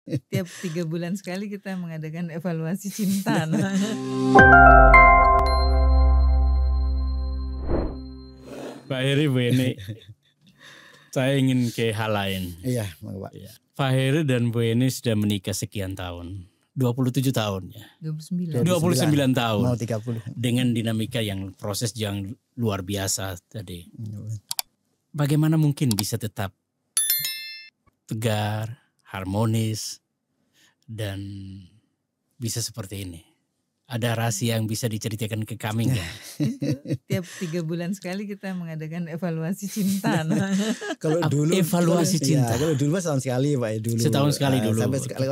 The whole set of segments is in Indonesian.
Tiap 3 bulan sekali kita mengadakan evaluasi cinta. Nah. Pak Heri, Bu Eni, saya ingin ke hal lain. Iya, Pak. Ya. Pak Heri dan Bu Eni sudah menikah sekian tahun. 27 tahun ya. 29. 29 tahun. Mau 30. Dengan dinamika yang proses yang luar biasa tadi. Bagaimana mungkin bisa tetap tegar, harmonis, dan bisa seperti ini? Ada rahasia yang bisa diceritakan ke kami nggak? Tiap 3 bulan sekali kita mengadakan evaluasi cinta. Nah. Kalau dulu evaluasi cinta. Ya, kalau dulu setahun sekali Pak ya dulu. Setahun sekali dulu.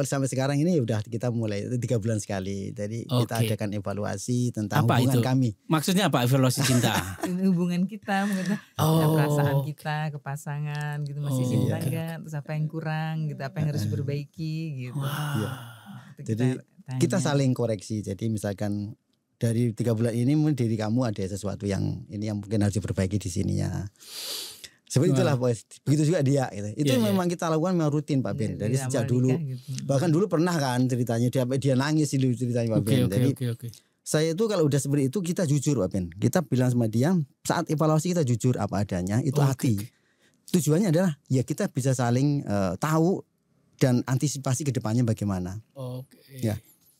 Sampai sekarang ini udah kita mulai 3 bulan sekali. Jadi kita adakan evaluasi tentang apa hubungan itu? kami. Maksudnya apa evaluasi cinta? Hubungan kita, mungkin perasaan kita ke pasangan gitu, masih cinta enggak, terus apa yang kurang gitu, apa yang harus diperbaiki gitu. Iya. Jadi kita saling koreksi. Jadi misalkan dari 3 bulan ini mungkin diri kamu ada sesuatu yang ini yang mungkin harus diperbaiki di sini ya. Seperti itulah begitu juga dia gitu. Itu memang kita lakukan memang rutin Pak Ben dari sejak dulu. Gitu. Bahkan dulu pernah kan ceritanya dia nangis dulu ceritanya Pak Ben. Jadi saya itu kalau udah seperti itu kita jujur Pak Ben. Kita bilang sama dia saat evaluasi kita jujur apa adanya itu hati. Tujuannya adalah ya kita bisa saling tahu dan antisipasi ke depannya bagaimana. Ya.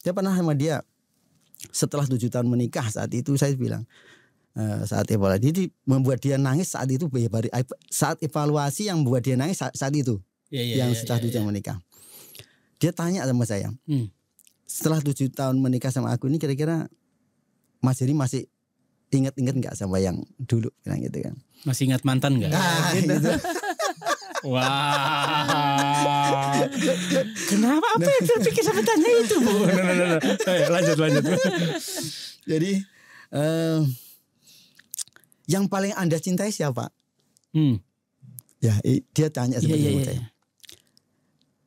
Dia pernah sama dia setelah 7 tahun menikah saat itu saya bilang saat evaluasi jadi membuat dia nangis saat itu saat evaluasi yang membuat dia nangis saat itu yang setelah 7 tahun menikah. Dia tanya sama saya setelah 7 tahun menikah sama aku ini kira-kira Mas Heri masih ingat-ingat nggak sama yang dulu bilang gitu kan? Masih ingat mantan nggak? Nah, gitu. Wah, kenapa apa yang terpikir sampai tanya itu Bu? Lanjut. Jadi yang paling Anda cintai siapa? Ya, dia tanya seperti itu.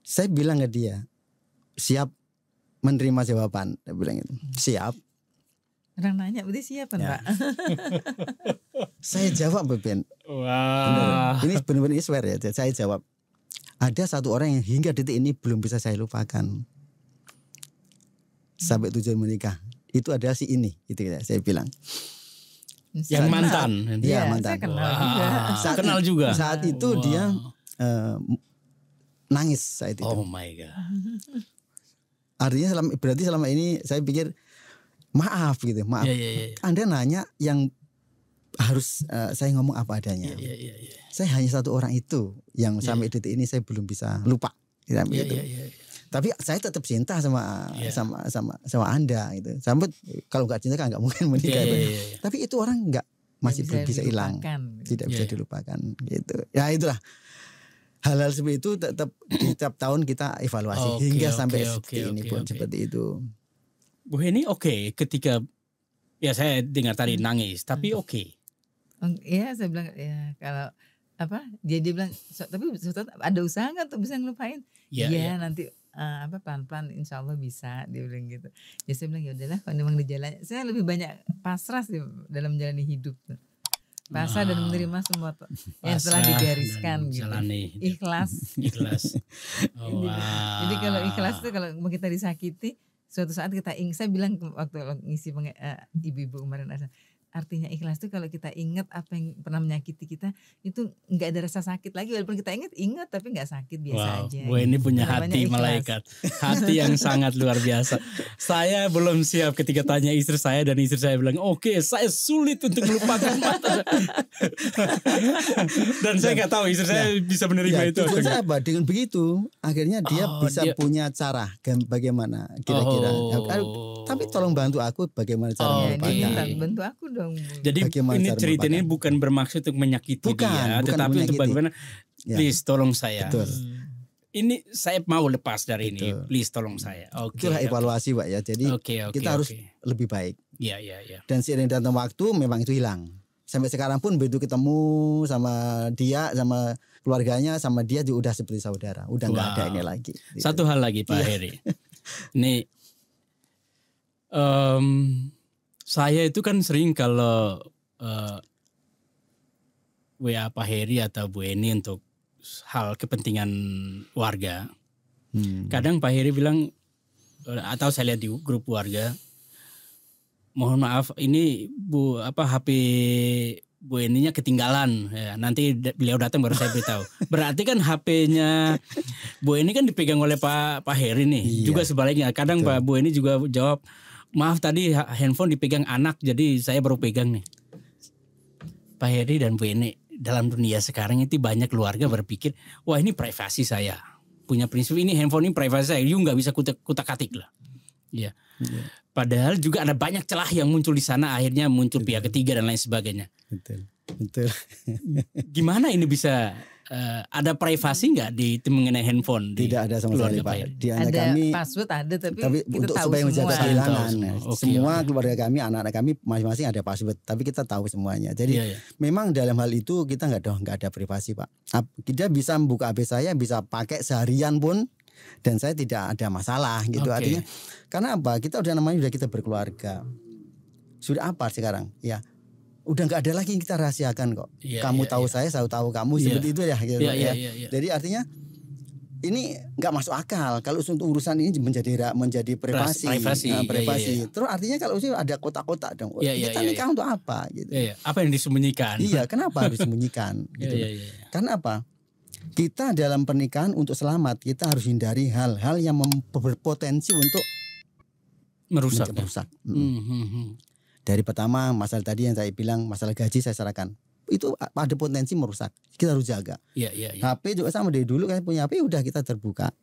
Saya bilang ke dia, siap menerima jawaban. Dia bilang itu, siap. Orang nanya berarti siapa Pak? Saya jawab Ben. Wah. Ini benar-benar swear ya. Saya jawab. Ada satu orang yang hingga detik ini belum bisa saya lupakan. Sampai tujuan menikah. Itu adalah si ini. Itu ya, saya bilang. Yang mantan. Iya mantan. Saya kenal juga. Saat itu dia nangis saat itu. Oh my God. Artinya berarti selama ini saya pikir maaf gitu, maaf. Anda nanya yang harus saya ngomong apa adanya. Saya hanya satu orang itu yang sampai detik ini saya belum bisa lupa. Tapi saya tetap cinta sama Anda gitu. Sampai kalau nggak cinta kan nggak mungkin menikah. Tapi itu orang masih belum bisa hilang, tidak bisa dilupakan gitu. Ya itulah. Hal-hal seperti itu tetap setiap tahun kita evaluasi hingga sampai seperti ini pun seperti itu. Bu Heni ketika ya saya dengar tadi nangis tapi Iya saya bilang ya kalau apa dia bilang tapi ada usaha nggak untuk bisa ngelupain? Iya nanti pelan-pelan insya Allah bisa dia bilang gitu. Ya saya bilang ya udahlah kalau memang di jalan saya lebih banyak pasrah sih dalam menjalani hidup tuh. Pasrah dan menerima semua yang telah digariskan gitu. Ikhlas. Jadi kalau ikhlas itu kalau kita disakiti suatu saat saya bilang waktu ngisi ibu-ibu kemarin artinya ikhlas itu kalau kita ingat apa yang pernah menyakiti kita itu nggak ada rasa sakit lagi walaupun kita ingat tapi nggak sakit biasa aja. Wah ini punya hati malaikat, hati yang sangat luar biasa. Saya belum siap ketika tanya istri saya dan istri saya bilang saya sulit untuk melupakan mata. Dan saya nggak tahu istri saya bisa menerima itu. Saya apa dengan begitu akhirnya dia bisa punya cara bagaimana kira-kira. Tapi tolong bantu aku bagaimana cara melupakan. Bantu aku dong. Jadi ini cerita ini bukan bermaksud untuk menyakiti dia, tetapi untuk bagaimana please tolong saya. Betul. Ini saya mau lepas dari ini, please tolong saya. Itulah evaluasi Pak ya. Jadi kita harus lebih baik. Iya. Dan seiring dengan waktu memang itu hilang. Sampai sekarang pun begitu ketemu sama dia, sama keluarganya, sama dia juga udah seperti saudara. Udah nggak ada ini lagi. Gitu. Satu hal lagi Pak Heri. Ini saya itu kan sering kalau WA Pak Heri atau Bu Eni untuk hal kepentingan warga, Kadang Pak Heri bilang, atau saya lihat di grup keluarga, mohon maaf ini HP Bu Eninya ketinggalan. Ya, nanti beliau datang baru saya beritahu. Berarti kan HP-nya Bu Eni kan dipegang oleh Pak Heri nih. Iya. Juga sebaliknya. Kadang Pak Bu Eni juga jawab, maaf tadi handphone dipegang anak, jadi saya baru pegang nih. Pak Heri dan Bu Eni, dalam dunia sekarang itu banyak keluarga berpikir, wah ini privasi saya. Punya prinsip ini handphone ini privasi saya, you nggak bisa kutak-katik lah. Ya. Padahal juga ada banyak celah yang muncul di sana, akhirnya muncul pihak ketiga dan lain sebagainya. Betul. Gimana ini bisa ada privasi nggak di mengenai handphone? Tidak ada sama sekali Pak. Di anak ada kami password ada tapi kita untuk tahu supaya menjaga semua. kehilangan. Semua Okay. keluarga kami, anak-anak kami masing-masing ada password, tapi kita tahu semuanya. Jadi memang dalam hal itu kita nggak ada privasi Pak. Kita bisa membuka HP saya, bisa pakai seharian pun, dan saya tidak ada masalah gitu. Artinya karena apa? Kita udah kita berkeluarga. Sudah apa sekarang? Ya. Udah nggak ada lagi yang kita rahasiakan kok. Kamu tahu saya tahu kamu, seperti itu ya. Gitu, ya. Jadi artinya ini nggak masuk akal kalau untuk urusan ini menjadi privasi. Privasi. Terus artinya kalau sih ada kotak-kotak dong. Kita nikah untuk apa? Gitu. Apa yang disembunyikan? Iya, kenapa harus disembunyikan? Gitu. Karena apa? Kita dalam pernikahan untuk selamat kita harus hindari hal-hal yang berpotensi untuk merusak. Dari pertama masalah tadi yang saya bilang, masalah gaji saya serahkan. Itu ada potensi merusak. Kita harus jaga. HP juga sama, dari dulu kan punya HP udah kita terbuka.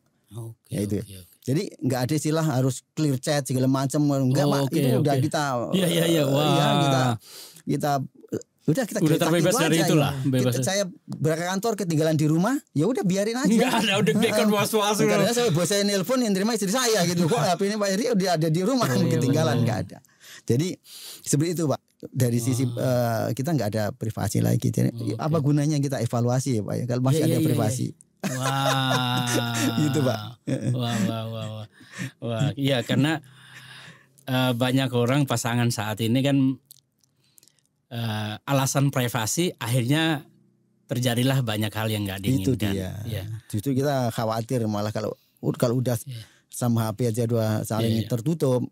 Jadi nggak ada istilah harus clear chat segala macam. Enggak Pak, itu udah kita udah terbebas dari itulah. Saya berangkat kantor ketinggalan di rumah, ya udah biarin aja. Enggak ada, udah deg-degan was-was. Karena saya nelpon yang terima istri saya gitu. Kok HP ini Pak Heri udah ada di rumah, ketinggalan nggak ada. Jadi seperti itu Pak. Dari sisi kita nggak ada privasi lagi. Jadi apa gunanya kita evaluasi ya Pak ya kalau masih ada privasi. Gitu Pak. Wah, iya karena banyak orang pasangan saat ini kan alasan privasi akhirnya terjadilah banyak hal yang nggak diinginkan. Itu dia. Justru kita khawatir malah kalau udah sama HP aja dua saling tertutup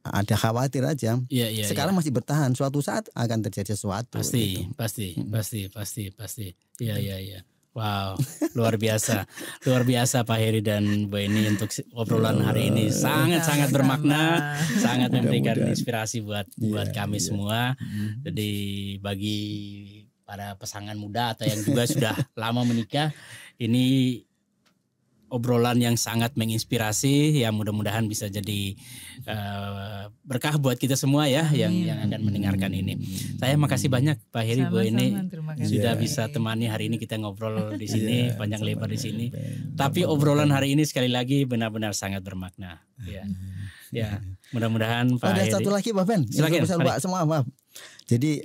ada khawatir aja. Sekarang masih bertahan, suatu saat akan terjadi sesuatu. Pasti. Iya. Wow, luar biasa Pak Heri dan Bu Eni untuk obrolan hari ini sangat bermakna, sangat memberikan inspirasi buat kami semua. Jadi bagi para pasangan muda atau yang juga sudah lama menikah, ini obrolan yang sangat menginspirasi, ya mudah-mudahan bisa jadi berkah buat kita semua ya yang akan mendengarkan ini. Saya makasih banyak Pak Heri, Bu Eni sudah bisa temani hari ini kita ngobrol di sini panjang lebar di sini. Tapi obrolan hari ini sekali lagi benar-benar sangat bermakna. Ya, mudah-mudahan Pak Heri. Ada satu lagi Pak Ben. Silakan Pak. Semua maaf. Jadi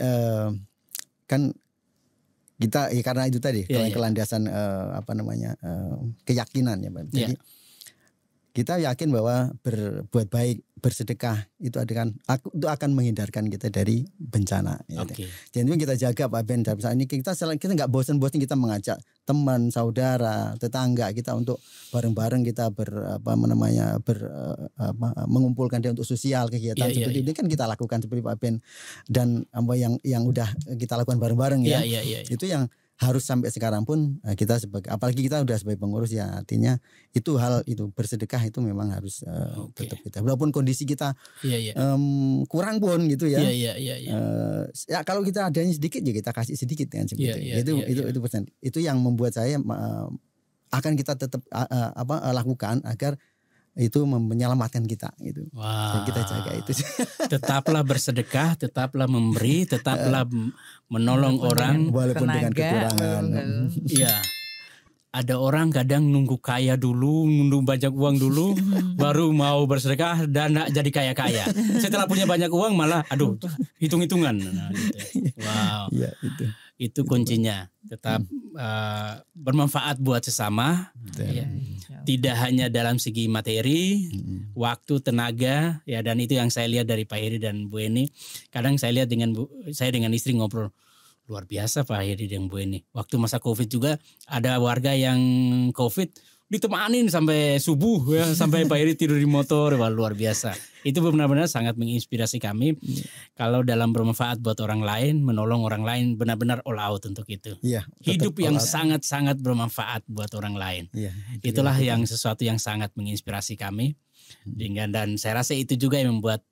kan kita karena itu tadi kelandasan keyakinan ya Pak. Jadi kita yakin bahwa berbuat baik, bersedekah itu akan menghindarkan kita dari bencana. Jadi kita jaga Pak Ben. Saat ini kita nggak bosan-bosan kita mengajak teman, saudara, tetangga kita untuk bareng-bareng kita mengumpulkan dia untuk sosial kegiatan seperti ini kan kita lakukan seperti Pak Ben dan apa yang udah kita lakukan bareng-bareng itu yang harus sampai sekarang pun kita apalagi kita udah sebagai pengurus ya artinya itu bersedekah itu memang harus tetap kita walaupun kondisi kita kurang pun gitu ya. Ya kalau kita adanya sedikit ya kita kasih sedikit kan seperti itu persen. Itu yang membuat saya akan kita tetap lakukan agar itu menyelamatkan kita gitu. Dan kita jaga itu. Tetaplah bersedekah, tetaplah memberi, tetaplah menolong orang walaupun dengan kekurangan. Iya. Ada orang kadang nunggu kaya dulu, nunggu banyak uang dulu, baru mau bersedekah dan jadi kaya-kaya. Setelah punya banyak uang malah, hitung-hitungan. Nah, gitu. Wow. Ya, itu kuncinya. Tetap bermanfaat buat sesama. Tidak hanya dalam segi materi, waktu, tenaga, ya dan itu yang saya lihat dari Pak Heri dan Bu Eni. Kadang saya lihat saya dengan istri ngobrol. Luar biasa Pak Heri dan Bu Eni. Waktu masa COVID juga ada warga yang COVID ditemanin sampai subuh ya, sampai Pak Heri tidur di motor. Wah, luar biasa. Itu benar-benar sangat menginspirasi kami. Kalau dalam bermanfaat buat orang lain, menolong orang lain, benar-benar all out untuk itu. Iya, Hidup yang sangat-sangat bermanfaat buat orang lain. Iya, Itulah yang sesuatu yang sangat menginspirasi kami. Dan saya rasa itu juga yang membuat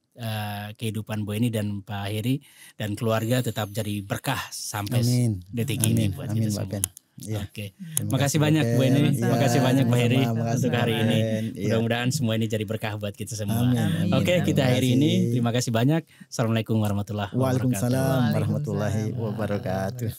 kehidupan Bu Eni dan Pak Heri dan keluarga tetap jadi berkah sampai detik ini buat kita semua. Ya. Oke, makasih banyak Bu Eni, makasih banyak Pak Heri untuk hari ini. Mudah-mudahan semua ini jadi berkah buat kita semua. Oke, kita akhiri ini. Terima kasih banyak. Assalamualaikum warahmatullahi wabarakatuh. Waalaikumsalam warahmatullahi wabarakatuh.